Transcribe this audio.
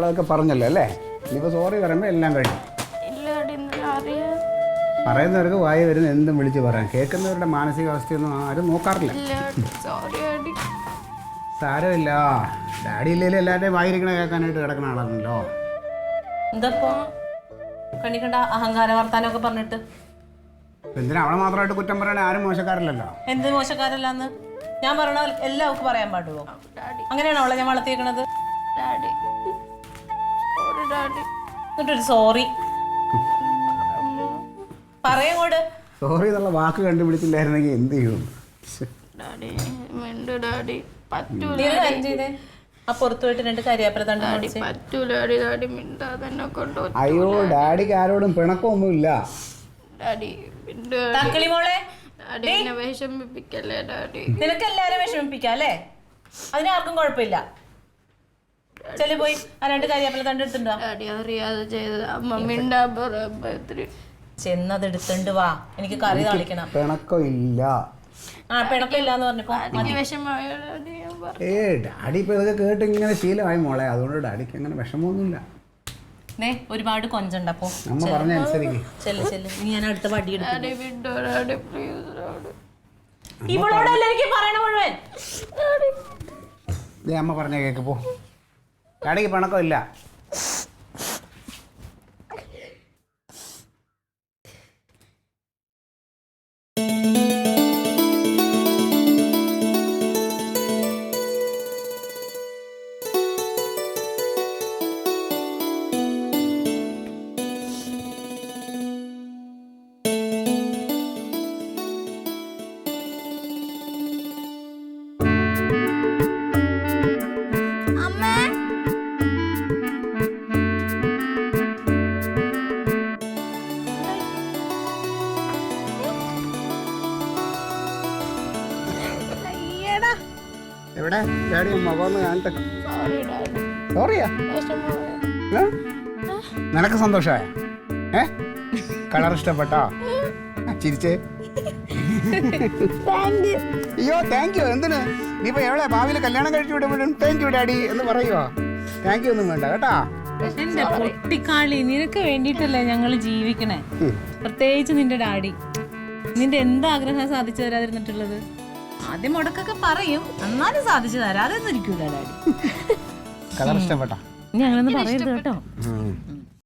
അതൊക്കെ പറഞ്ഞല്ലോ അല്ലേ? ഇനിയിപ്പോൾ സോറി പറയുമ്പോൾ എല്ലാം കഴിഞ്ഞു. പറയുന്നവർക്ക് വായി വരുന്ന എന്തും വിളിച്ച് പറയാം. കേൾക്കുന്നവരുടെ മാനസികാവസ്ഥയൊന്നും ആരും നോക്കാറില്ല. സാരമില്ല, ഡാഡി ഇല്ലെങ്കിലും എല്ലാവരുടെയും വായിരിക്കണ കേൾക്കാനായിട്ട് കിടക്കുന്ന ആളാണല്ലോ. എന്തപ്പോ കണിക്കണ്ട അഹങ്കാര വർത്താനൊക്കെ പറഞ്ഞിട്ട് എന്തിനാ അവളെ മാത്രമായിട്ട് കുറ്റം പറയണേ? ആരും മോശക്കാരല്ലല്ലോ. എന്ത് മോശക്കാരല്ലാന്ന് ഞാൻ പറയണ എല്ലാവർക്കും പറയാൻ പാടുള്ളൂ. അങ്ങനെയാണോ അവളെ ഞാൻ വളർത്തിയേക്കണത്? എന്നിട്ടൊരു സോറി പറയങ്ങോട്. സോറി എന്നുള്ള വാക്ക് കണ്ടുപിടിച്ചില്ലായിരുന്നെങ്കിൽ എന്ത് ചെയ്യും? ആ പുറത്തു പോയിട്ട് 2 കരിയാപ്പല തണ്ട്. അയ്യോ, ഡാഡിക്ക് ആരോടും പിണക്കമൊന്നുമില്ല. നിനക്ക് എല്ലാരും വിഷമിപ്പിക്കാം അല്ലേ? അതിനാർക്കും കുഴപ്പമില്ല. ചെല്ലു പോയി ആ 2 കരിയാപ്പല തണ്ട് എടുത്തിട്ടുണ്ടോ? ചെന്നത് എടുത്തുണ്ട് വാ, എനിക്ക് കറി താളിക്കണം. പിണക്കമില്ല. ആ പിണക്കില്ലാന്ന് പറഞ്ഞപ്പോ ഡാഡി ഇപ്പൊ ഇതൊക്കെ കേട്ട് ഇങ്ങനെ ശീലമായി മോളെ. അതുകൊണ്ട് ഡാഡിക്ക് അങ്ങനെ വിഷമമൊന്നുമില്ല. ഒരുപാട് കൊഞ്ചുണ്ടപ്പോ അമ്മ പറഞ്ഞ അനുസരിക്ക്. ചെല്ലു ചെല്ലു. ഇനി ഞാൻ അടുത്ത വടി ഇവളോടല്ല എനിക്ക് പറയണ മുഴുവൻ. അമ്മ പറഞ്ഞ കേക്ക് പോ. ഡാഡിക്ക് പിണക്കമില്ല. എവിടെ ഡാഡി? അമ്മ വന്ന് കാണട്ടെ. സോറിയാ? നിനക്ക് സന്തോഷമായ? കളർ ഇഷ്ടപ്പെട്ടോ? ചിരിച്ചേ. അയ്യോ താങ്ക് യു. എന്തിന്? നീയിപ്പോ എവിടെ ഭാവിയിൽ കല്യാണം കഴിച്ചു വിടുമ്പോഴും താങ്ക് യു ഡാഡി എന്ന് പറയുവോ? താങ്ക് യു ഒന്നും വേണ്ട കേട്ടാ. എന്റെ പൊട്ടിക്കാളി, നിനക്ക് വേണ്ടിട്ടല്ലേ ഞങ്ങൾ ജീവിക്കണേ. പ്രത്യേകിച്ച് നിന്റെ ഡാഡി. നിന്റെ എന്താഗ്രഹം സാധിച്ചു തരാതിരുന്നിട്ടുള്ളത്? ആദ്യം മുടക്കൊക്കെ പറയും, എന്നാലും സാധിച്ചു തരാതെ ഇരിക്കൂല ഡാഡി. കളർ ഇഷ്ടപ്പെട്ടോ? ഇനി അങ്ങനൊന്നും പറയരുത് കേട്ടോ.